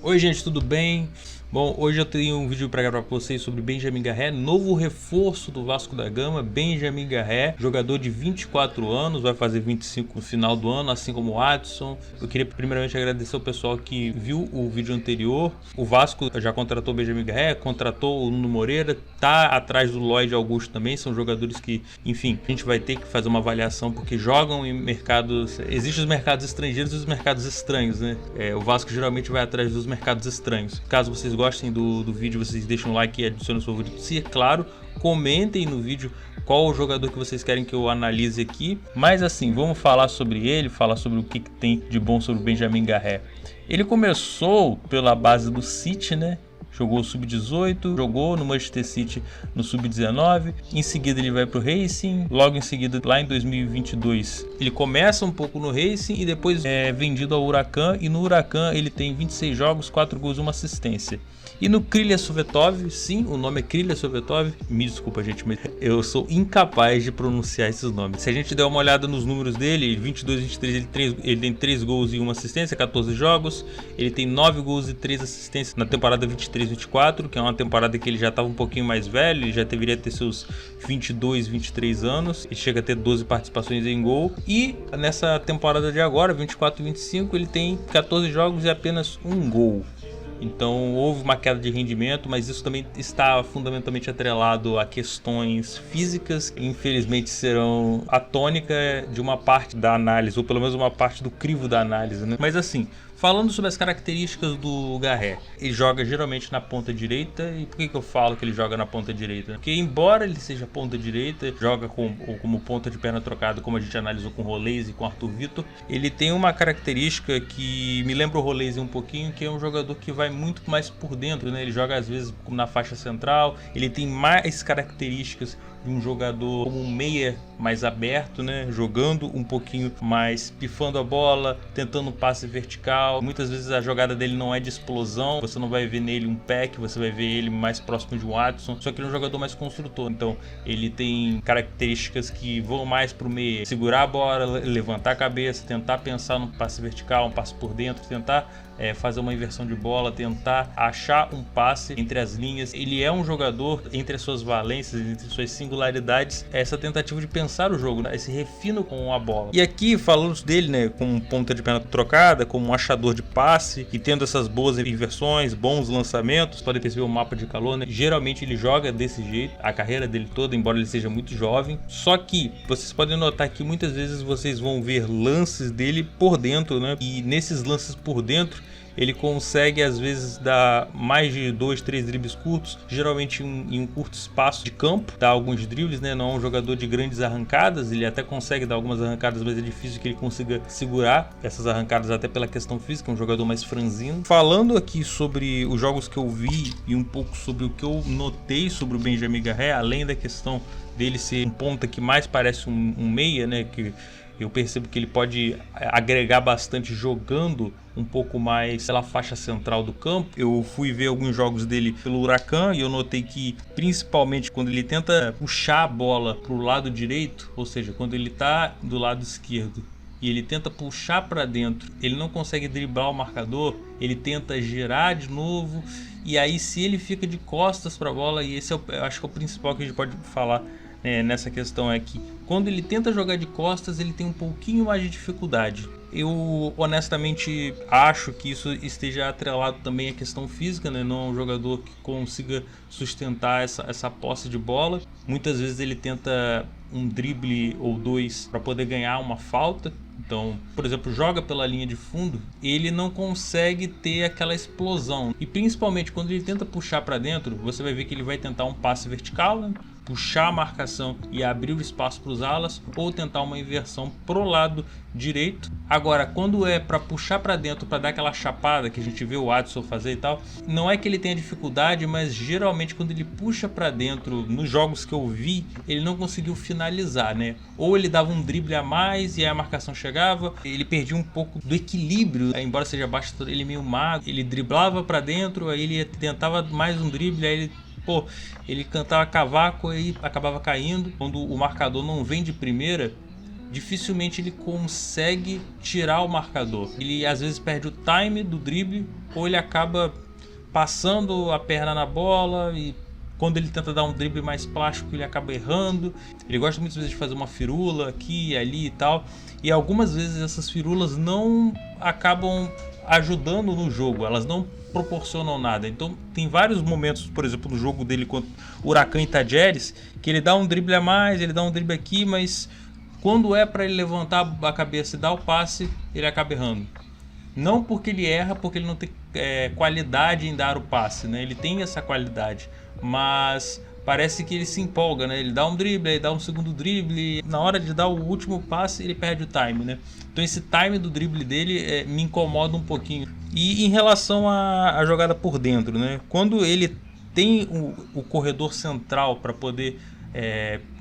Oi gente, tudo bem? Bom, hoje eu tenho um vídeo para gravar para vocês sobre Benjamin Garré, novo reforço do Vasco da Gama. Benjamin Garré, jogador de 24 anos, vai fazer 25 no final do ano, assim como o Adson. Eu queria primeiramente agradecer ao pessoal que viu o vídeo anterior. O Vasco já contratou o Benjamin Garré, contratou o Nuno Moreira, tá atrás do Lloyd Augusto também, são jogadores que, enfim, a gente vai ter que fazer uma avaliação porque jogam em mercados, existem os mercados estrangeiros e os mercados estranhos, né? O Vasco geralmente vai atrás dos mercados estranhos. Caso vocês gostem do vídeo, vocês deixem um like e adicionem o seu favorito. Se é claro, comentem no vídeo qual o jogador que vocês querem que eu analise aqui. Mas assim, vamos falar sobre ele, falar sobre o que tem de bom sobre o Benjamin Garré. Ele começou pela base do City, né? Jogou sub-18, jogou no Manchester City no sub-19, em seguida ele vai para o Racing, logo em seguida lá em 2022 ele começa um pouco no Racing e depois é vendido ao Huracan, e no Huracan ele tem 26 jogos, 4 gols e 1 assistência. E no Krylia Sovetov, sim, o nome é Krylia Sovetov, me desculpa gente, mas eu sou incapaz de pronunciar esses nomes. Se a gente der uma olhada nos números dele, 22, 23, ele tem 3 gols e 1 assistência, 14 jogos, ele tem 9 gols e 3 assistências na temporada 23-24, que é uma temporada que ele já estava um pouquinho mais velho, ele já deveria ter seus 22, 23 anos, ele chega a ter 12 participações em gol, e nessa temporada de agora, 24-25, ele tem 14 jogos e apenas 1 gol. Então houve uma queda de rendimento, mas isso também está fundamentalmente atrelado a questões físicas que infelizmente serão a tônica de uma parte da análise, ou pelo menos uma parte do crivo da análise, né? Mas assim, falando sobre as características do Garré, ele joga geralmente na ponta direita. E por que eu falo que ele joga na ponta direita? Porque embora ele seja ponta direita, joga como ponta de perna trocada, como a gente analisou com o Roleze e com o Arthur Vitor, ele tem uma característica que me lembra o Roleze um pouquinho, que é um jogador que vai muito mais por dentro, né? Ele joga às vezes na faixa central, ele tem mais características de um jogador como um meia mais aberto, né? Jogando um pouquinho mais, pifando a bola, tentando um passe vertical. Muitas vezes a jogada dele não é de explosão, você não vai ver nele um Peck, você vai ver ele mais próximo de um Adson, só que ele é um jogador mais construtor. Então ele tem características que vão mais para o meia, segurar a bola, levantar a cabeça, tentar pensar num passe vertical, um passe por dentro, tentar fazer uma inversão de bola, tentar achar um passe entre as linhas. Ele é um jogador, entre as suas valências, entre suas singularidades, essa tentativa de pensar o jogo, né? Esse refino com a bola. E aqui falamos dele, né, como ponta de perna trocada, como um achador de passe, e tendo essas boas inversões, bons lançamentos. Podem perceber o mapa de calor, né? Geralmente ele joga desse jeito, a carreira dele toda, embora ele seja muito jovem. Só que vocês podem notar que muitas vezes vocês vão ver lances dele por dentro, né? E nesses lances por dentro ele consegue às vezes dar mais de 2, 3 dribles curtos, geralmente em um curto espaço de campo, dá alguns dribles, né? Não é um jogador de grandes arrancadas, ele até consegue dar algumas arrancadas, mas é difícil que ele consiga segurar essas arrancadas até pela questão física, é um jogador mais franzino. Falando aqui sobre os jogos que eu vi e um pouco sobre o que eu notei sobre o Benjamin Garré, além da questão dele ser um ponta que mais parece um meia, né? Que eu percebo que ele pode agregar bastante jogando um pouco mais pela faixa central do campo. Eu fui ver alguns jogos dele pelo Huracan e eu notei que, principalmente quando ele tenta puxar a bola para o lado direito, ou seja, quando ele está do lado esquerdo e ele tenta puxar para dentro, ele não consegue driblar o marcador, ele tenta girar de novo, e aí se ele fica de costas para a bola, e esse eu acho que é o principal que a gente pode falar nessa questão, é que quando ele tenta jogar de costas ele tem um pouquinho mais de dificuldade. Eu honestamente acho que isso esteja atrelado também à questão física, né? Não é um jogador que consiga sustentar essa posse de bola. Muitas vezes ele tenta um drible ou dois para poder ganhar uma falta. Então, por exemplo, joga pela linha de fundo, ele não consegue ter aquela explosão. E principalmente quando ele tenta puxar para dentro, você vai ver que ele vai tentar um passe vertical, né? Puxar a marcação e abrir o espaço para os alas, ou tentar uma inversão pro lado direito. Agora, quando é para puxar para dentro, para dar aquela chapada que a gente vê o Adson fazer e tal, não é que ele tenha dificuldade, mas geralmente quando ele puxa para dentro, nos jogos que eu vi, ele não conseguiu finalizar, né? Ou ele dava um drible a mais e aí a marcação chegava, ele perdia um pouco do equilíbrio, embora seja baixo, ele meio magro, ele driblava para dentro, aí ele tentava mais um drible, aí ele cantava cavaco e acabava caindo. Quando o marcador não vem de primeira, dificilmente ele consegue tirar o marcador. Ele às vezes perde o time do drible, ou ele acaba passando a perna na bola, e quando ele tenta dar um drible mais plástico ele acaba errando. Ele gosta muitas vezes de fazer uma firula aqui e ali e tal, e algumas vezes essas firulas não acabam ajudando no jogo, elas não proporcionam nada. Então tem vários momentos, por exemplo, no jogo dele contra Huracan e Tajeres, que ele dá um drible a mais, ele dá um drible aqui, mas quando é para ele levantar a cabeça e dar o passe, ele acaba errando. Não porque ele erra, porque ele não tem qualidade em dar o passe, né? Ele tem essa qualidade, mas parece que ele se empolga, né? Ele dá um drible, ele dá um segundo drible, na hora de dar o último passe ele perde o time, né? Então esse time do drible dele me incomoda um pouquinho. E em relação à jogada por dentro, né? Quando ele tem o corredor central para poder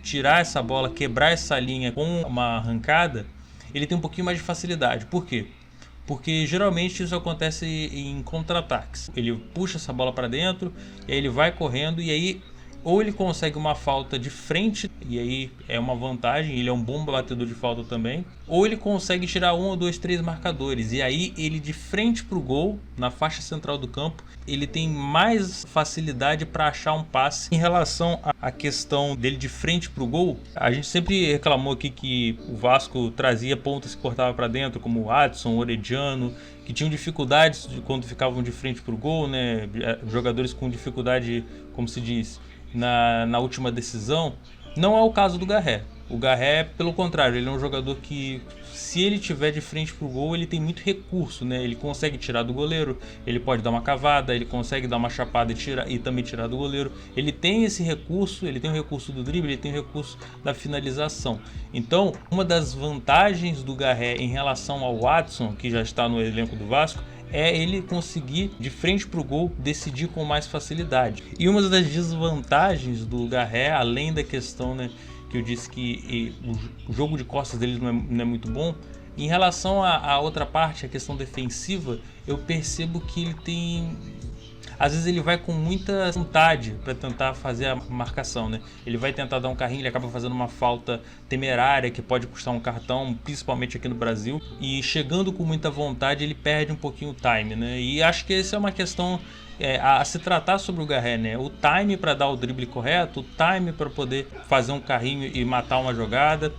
tirar essa bola, quebrar essa linha com uma arrancada, ele tem um pouquinho mais de facilidade. Por quê? Porque geralmente isso acontece em contra-ataques. Ele puxa essa bola para dentro, e aí ele vai correndo, e aí ou ele consegue uma falta de frente, e aí é uma vantagem, ele é um bom batedor de falta também, ou ele consegue tirar 1, 2, 3 marcadores, e aí ele de frente para o gol, na faixa central do campo, ele tem mais facilidade para achar um passe. Em relação à questão dele de frente para o gol, a gente sempre reclamou aqui que o Vasco trazia pontas que cortava para dentro, como o Adson, o Orediano, que tinham dificuldades quando ficavam de frente para o gol, né? Jogadores com dificuldade, como se diz, na última decisão. Não é o caso do Garré. O Garré, pelo contrário, ele é um jogador que, se ele tiver de frente pro gol, ele tem muito recurso, né? Ele consegue tirar do goleiro, ele pode dar uma cavada, ele consegue dar uma chapada e também tirar do goleiro. Ele tem esse recurso, ele tem o recurso do drible, ele tem o recurso da finalização. Então, uma das vantagens do Garré em relação ao Watson, que já está no elenco do Vasco, é ele conseguir, de frente para o gol, decidir com mais facilidade. E uma das desvantagens do Garré, além da questão, né, que eu disse que o jogo de costas dele não é muito bom, em relação à outra parte, a questão defensiva, eu percebo que ele tem... Às vezes ele vai com muita vontade para tentar fazer a marcação, né? Ele vai tentar dar um carrinho, ele acaba fazendo uma falta temerária que pode custar um cartão, principalmente aqui no Brasil. E chegando com muita vontade, ele perde um pouquinho o time, né? E acho que essa é uma questão a se tratar sobre o Garré, né? O time para dar o drible correto, o time para poder fazer um carrinho e matar uma jogada.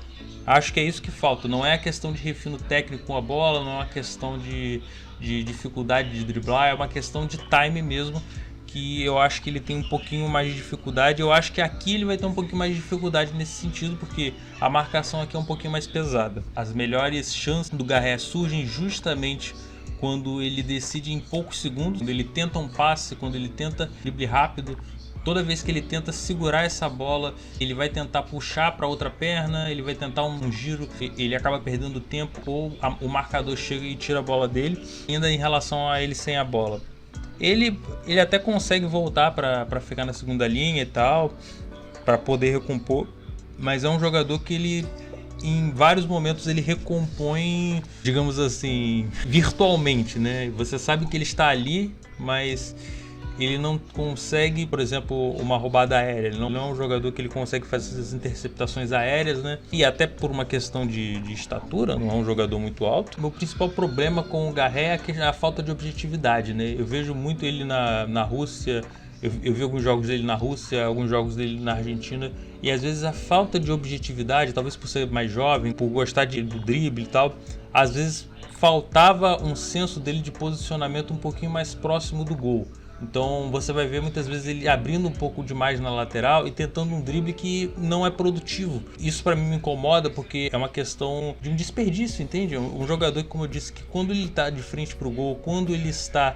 Acho que é isso que falta. Não é a questão de refino técnico com a bola, não é uma questão de dificuldade de driblar, é uma questão de time mesmo, que eu acho que ele tem um pouquinho mais de dificuldade. Eu acho que aqui ele vai ter um pouquinho mais de dificuldade nesse sentido, porque a marcação aqui é um pouquinho mais pesada. As melhores chances do Garré surgem justamente quando ele decide em poucos segundos, quando ele tenta um passe, quando ele tenta drible rápido. Toda vez que ele tenta segurar essa bola, ele vai tentar puxar para outra perna, ele vai tentar um giro, ele acaba perdendo tempo, ou o marcador chega e tira a bola dele. Ainda em relação a ele sem a bola, ele até consegue voltar para ficar na segunda linha e tal, para poder recompor, mas é um jogador que ele, em vários momentos, ele recompõe, digamos assim, virtualmente, né? Você sabe que ele está ali, mas ele não consegue, por exemplo, uma roubada aérea. Ele não é um jogador que ele consegue fazer essas interceptações aéreas, né? E até por uma questão de estatura, não é um jogador muito alto. Meu principal problema com o Garré é a falta de objetividade, né? Eu vejo muito ele na Rússia, eu vi alguns jogos dele na Rússia, alguns jogos dele na Argentina, e às vezes a falta de objetividade, talvez por ser mais jovem, por gostar do drible e tal, às vezes faltava um senso dele de posicionamento um pouquinho mais próximo do gol. Então você vai ver muitas vezes ele abrindo um pouco demais na lateral e tentando um drible que não é produtivo. Isso para mim me incomoda, porque é uma questão de um desperdício, entende? Um jogador que, como eu disse, que quando ele está de frente para o gol, quando ele está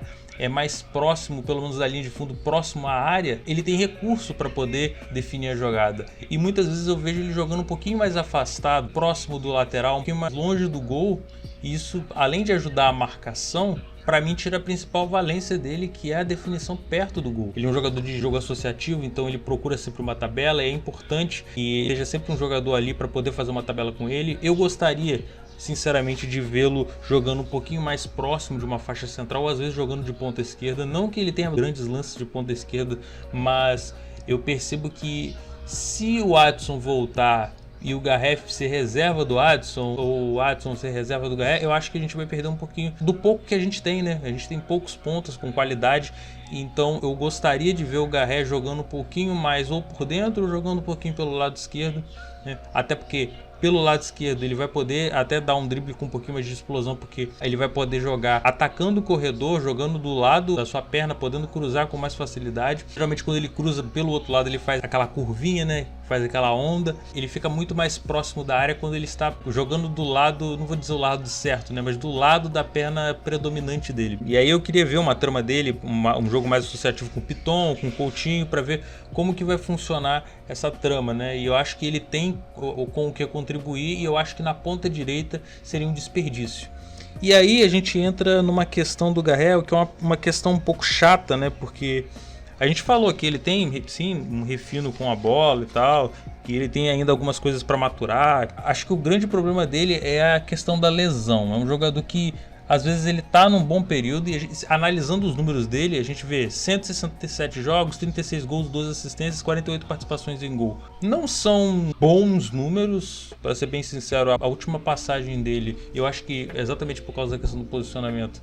mais próximo, pelo menos da linha de fundo, próximo à área, ele tem recurso para poder definir a jogada. E muitas vezes eu vejo ele jogando um pouquinho mais afastado, próximo do lateral, um pouquinho mais longe do gol. E isso, além de ajudar a marcação, para mim tira a principal valência dele, que é a definição perto do gol. Ele é um jogador de jogo associativo, então ele procura sempre uma tabela, é importante que seja sempre um jogador ali para poder fazer uma tabela com ele. Eu gostaria, sinceramente, de vê-lo jogando um pouquinho mais próximo de uma faixa central, ou às vezes jogando de ponta esquerda. Não que ele tenha grandes lances de ponta esquerda, mas eu percebo que se o Adson voltar e o Garré ser reserva do Adson, ou o Adson ser reserva do Garré, eu acho que a gente vai perder um pouquinho do pouco que a gente tem, né? A gente tem poucos pontos com qualidade, então eu gostaria de ver o Garré jogando um pouquinho mais ou por dentro, ou jogando um pouquinho pelo lado esquerdo, né? Até porque pelo lado esquerdo ele vai poder até dar um drible com um pouquinho mais de explosão, porque ele vai poder jogar atacando o corredor, jogando do lado da sua perna, podendo cruzar com mais facilidade. Geralmente quando ele cruza pelo outro lado ele faz aquela curvinha, né? Faz aquela onda. Ele fica muito mais próximo da área quando ele está jogando do lado, não vou dizer o lado certo, né? Mas do lado da perna predominante dele. E aí eu queria ver uma trama dele, um jogo mais associativo com o Piton, com o Coutinho, para ver como que vai funcionar essa trama, né? E eu acho que ele tem com o que contribuir, e eu acho que na ponta direita seria um desperdício. E aí a gente entra numa questão do Garré, que é uma questão um pouco chata, né? Porque a gente falou que ele tem, sim, um refino com a bola e tal, que ele tem ainda algumas coisas para maturar. Acho que o grande problema dele é a questão da lesão. É um jogador que às vezes ele tá num bom período e analisando os números dele, a gente vê 167 jogos, 36 gols, 12 assistências, 48 participações em gol. Não são bons números, para ser bem sincero. A última passagem dele, eu acho que exatamente por causa da questão do posicionamento,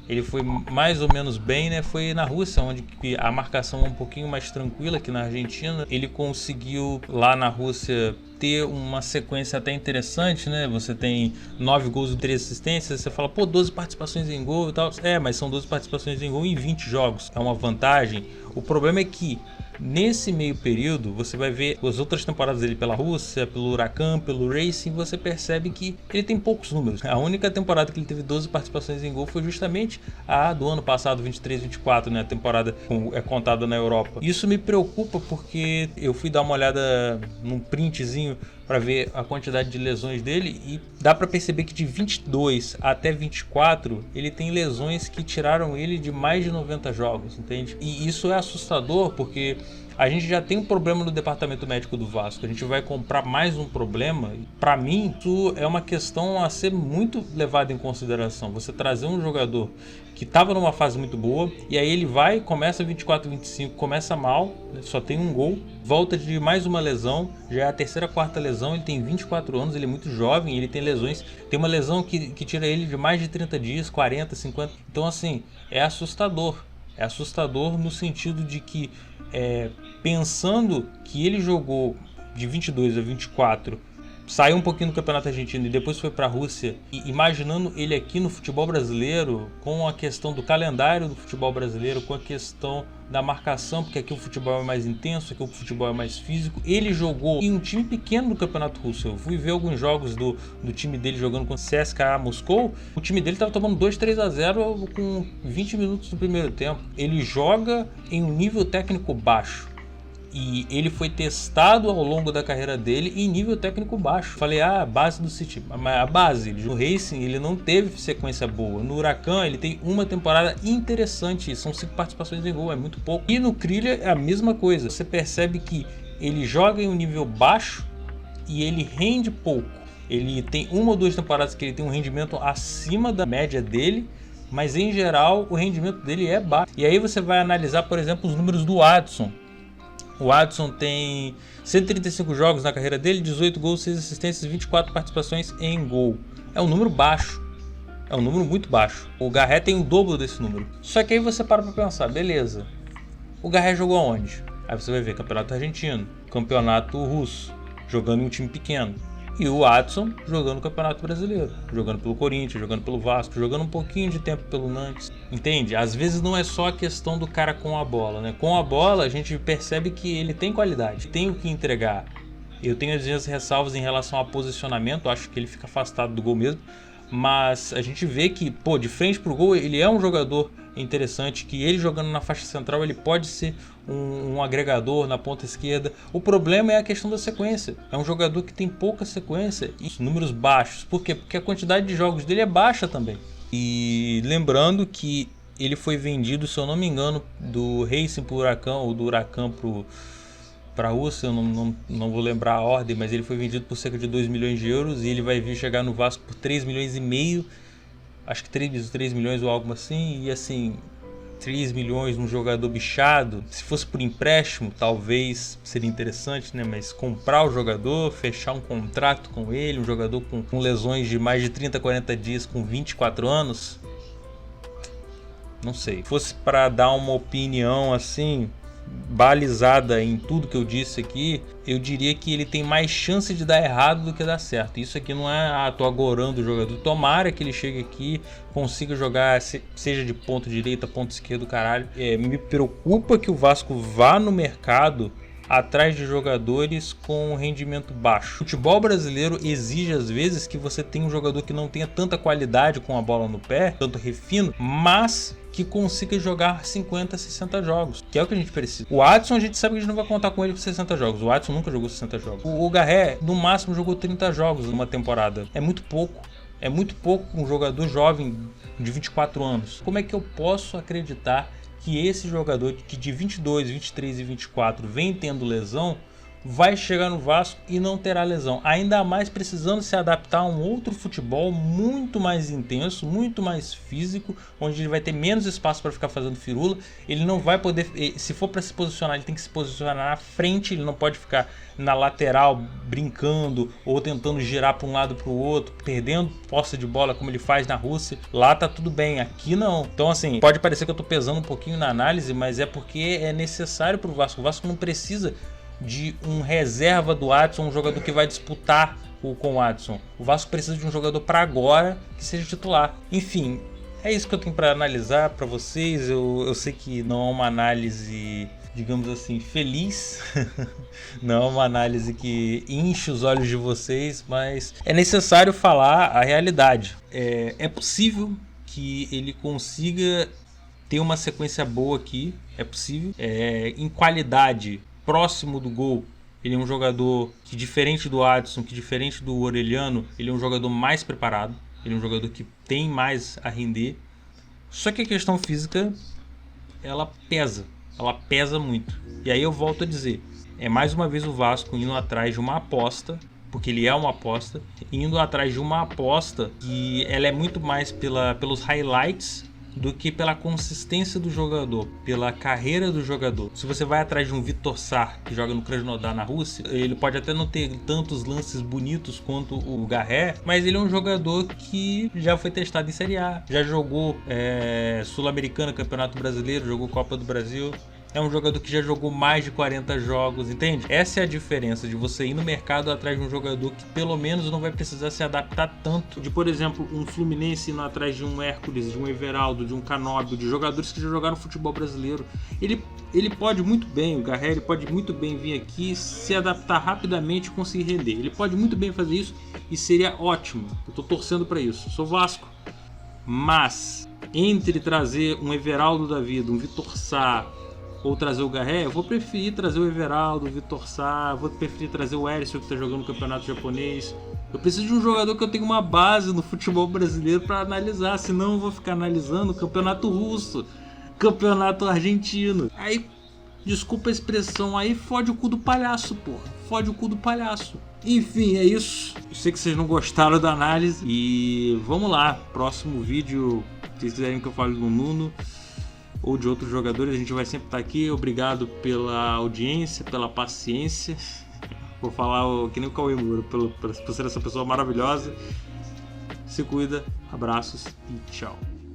ele foi mais ou menos bem, né? Foi na Rússia, onde a marcação é um pouquinho mais tranquila que na Argentina. Ele conseguiu lá na Rússia ter uma sequência até interessante, né? Você tem 9 gols e 3 assistências, você fala, pô, 12 participações em gol e tal. É, mas são 12 participações em gol em 20 jogos. É uma vantagem. O problema é que nesse meio período, você vai ver as outras temporadas dele pela Rússia, pelo Huracan, pelo Racing, você percebe que ele tem poucos números. A única temporada que ele teve 12 participações em gol foi justamente a do ano passado, 23-24, né? A temporada é contada na Europa. Isso me preocupa porque eu fui dar uma olhada num printzinho para ver a quantidade de lesões dele e dá para perceber que de 22 até 24 ele tem lesões que tiraram ele de mais de 90 jogos, entende? E isso é assustador porque a gente já tem um problema no departamento médico do Vasco, a gente vai comprar mais um problema. Para mim, isso é uma questão a ser muito levada em consideração. Você trazer um jogador que estava numa fase muito boa e aí ele vai, começa 24-25, começa mal, só tem um gol, volta de mais uma lesão, já é a terceira, quarta lesão, ele tem 24 anos, ele é muito jovem, ele tem lesões, tem uma lesão que tira ele de mais de 30 dias, 40, 50, então assim, é assustador. É assustador no sentido de que, pensando que ele jogou de 22 a 24, saiu um pouquinho do Campeonato Argentino e depois foi para a Rússia, e imaginando ele aqui no futebol brasileiro, com a questão do calendário do futebol brasileiro, com a questão da marcação, porque aqui o futebol é mais intenso, aqui o futebol é mais físico. Ele jogou em um time pequeno do Campeonato Russo. Eu fui ver alguns jogos do time dele jogando com o CSKA Moscou. O time dele estava tomando 2-3-0 com 20 minutos do primeiro tempo. Ele joga em um nível técnico baixo. E ele foi testado ao longo da carreira dele em nível técnico baixo. Falei, a base do City. Mas a base, no Racing, ele não teve sequência boa. No Huracan, ele tem uma temporada interessante. São 5 participações em gol, é muito pouco. E no Krilla é a mesma coisa. Você percebe que ele joga em um nível baixo e ele rende pouco. Ele tem uma ou duas temporadas que ele tem um rendimento acima da média dele, mas em geral o rendimento dele é baixo. E aí você vai analisar, por exemplo, os números do Adson. O Adson tem 135 jogos na carreira dele, 18 gols, 6 assistências, 24 participações em gol. É um número baixo. É um número muito baixo. O Garré tem o dobro desse número. Só que aí você para pra pensar, beleza. O Garré jogou aonde? Aí você vai ver Campeonato Argentino, Campeonato Russo, jogando em um time pequeno. E o Adson jogando no Campeonato Brasileiro, jogando pelo Corinthians, jogando pelo Vasco, jogando um pouquinho de tempo pelo Nantes. Entende? Às vezes não é só a questão do cara com a bola, né? Com a bola a gente percebe que ele tem qualidade, tem o que entregar. Eu tenho as minhas ressalvas em relação ao posicionamento, acho que ele fica afastado do gol mesmo. Mas a gente vê que, pô, de frente pro gol, ele é um jogador interessante, que ele jogando na faixa central, ele pode ser um agregador na ponta esquerda. O problema é a questão da sequência. É um jogador que tem pouca sequência e números baixos. Por quê? Porque a quantidade de jogos dele é baixa também. E lembrando que ele foi vendido, se eu não me engano, do Racing pro Huracan ou do Huracan para a Rússia, eu não vou lembrar a ordem, mas ele foi vendido por cerca de 2 milhões de euros e ele vai vir chegar no Vasco por 3 milhões e meio, acho que 3 milhões ou algo assim, e assim, 3 milhões num jogador bichado. Se fosse por empréstimo, talvez seria interessante, né? Mas comprar o jogador, fechar um contrato com ele, um jogador com lesões de mais de 30, 40 dias, com 24 anos, não sei. Se fosse para dar uma opinião assim, balizada em tudo que eu disse aqui, eu diria que ele tem mais chance de dar errado do que dar certo. Isso aqui não é, tô agorando o jogador. Tomara que ele chegue aqui, consiga jogar, seja de ponta direita, ponta esquerda, caralho. Me preocupa que o Vasco vá no mercado atrás de jogadores com rendimento baixo. O futebol brasileiro exige às vezes que você tenha um jogador que não tenha tanta qualidade com a bola no pé, tanto refino, mas que consiga jogar 50, 60 jogos, que é o que a gente precisa. O Adson, a gente sabe que a gente não vai contar com ele com 60 jogos. O Adson nunca jogou 60 jogos. O Garré, no máximo, jogou 30 jogos numa temporada. É muito pouco. É muito pouco um jogador jovem de 24 anos. Como é que eu posso acreditar que esse jogador que de 22, 23 e 24 vem tendo lesão, vai chegar no Vasco e não terá lesão? Ainda mais precisando se adaptar a um outro futebol muito mais intenso, muito mais físico, onde ele vai ter menos espaço para ficar fazendo firula. Ele não vai poder, se for para se posicionar, ele tem que se posicionar na frente, ele não pode ficar na lateral brincando ou tentando girar para um lado para o outro, perdendo posse de bola como ele faz na Rússia. Lá tá tudo bem, aqui não. Então assim, pode parecer que eu tô pesando um pouquinho na análise, mas é porque é necessário para o Vasco. O Vasco não precisa de um reserva do Adson, um jogador que vai disputar com o Adson. O Vasco precisa de um jogador para agora que seja titular. Enfim, é isso que eu tenho para analisar para vocês. Eu sei que não é uma análise, digamos assim, feliz, não é uma análise que enche os olhos de vocês, mas é necessário falar a realidade. É possível que ele consiga ter uma sequência boa aqui, é possível. Em qualidade, próximo do gol, ele é um jogador que, diferente do Adson, que diferente do Orelhano, ele é um jogador mais preparado, ele é um jogador que tem mais a render. Só que a questão física, ela pesa muito. E aí eu volto a dizer, é mais uma vez o Vasco indo atrás de uma aposta, porque ele é uma aposta, indo atrás de uma aposta que ela é muito mais pelos highlights do que pela consistência do jogador, pela carreira do jogador. Se você vai atrás de um Vitor Sá, que joga no Krasnodar na Rússia, ele pode até não ter tantos lances bonitos quanto o Garré, mas ele é um jogador que já foi testado em Série A, já jogou Sul-Americana, Campeonato Brasileiro, jogou Copa do Brasil. É um jogador que já jogou mais de 40 jogos, entende? Essa é a diferença de você ir no mercado atrás de um jogador que pelo menos não vai precisar se adaptar tanto. De, por exemplo, um Fluminense indo atrás de um Hércules, de um Everaldo, de um Canóbio, de jogadores que já jogaram futebol brasileiro. Ele pode muito bem, o Garré, ele pode muito bem vir aqui, se adaptar rapidamente e conseguir render. Ele pode muito bem fazer isso e seria ótimo. Eu tô torcendo para isso. Sou Vasco. Mas, entre trazer um Everaldo da vida, um Vitor Sá, ou trazer o Garré, eu vou preferir trazer o Everaldo, o Vitor Sá, vou preferir trazer o Erisson, que está jogando no campeonato japonês. Eu preciso de um jogador que eu tenha uma base no futebol brasileiro para analisar, senão eu vou ficar analisando o campeonato russo, campeonato argentino. Aí, desculpa a expressão, aí fode o cu do palhaço, porra. Fode o cu do palhaço. Enfim, é isso. Eu sei que vocês não gostaram da análise. E vamos lá, próximo vídeo, se vocês quiserem que eu fale do Nuno ou de outros jogadores, a gente vai sempre estar aqui. Obrigado pela audiência, pela paciência. Vou falar que nem o Cauê Moura, por ser essa pessoa maravilhosa. Se cuida, abraços e tchau.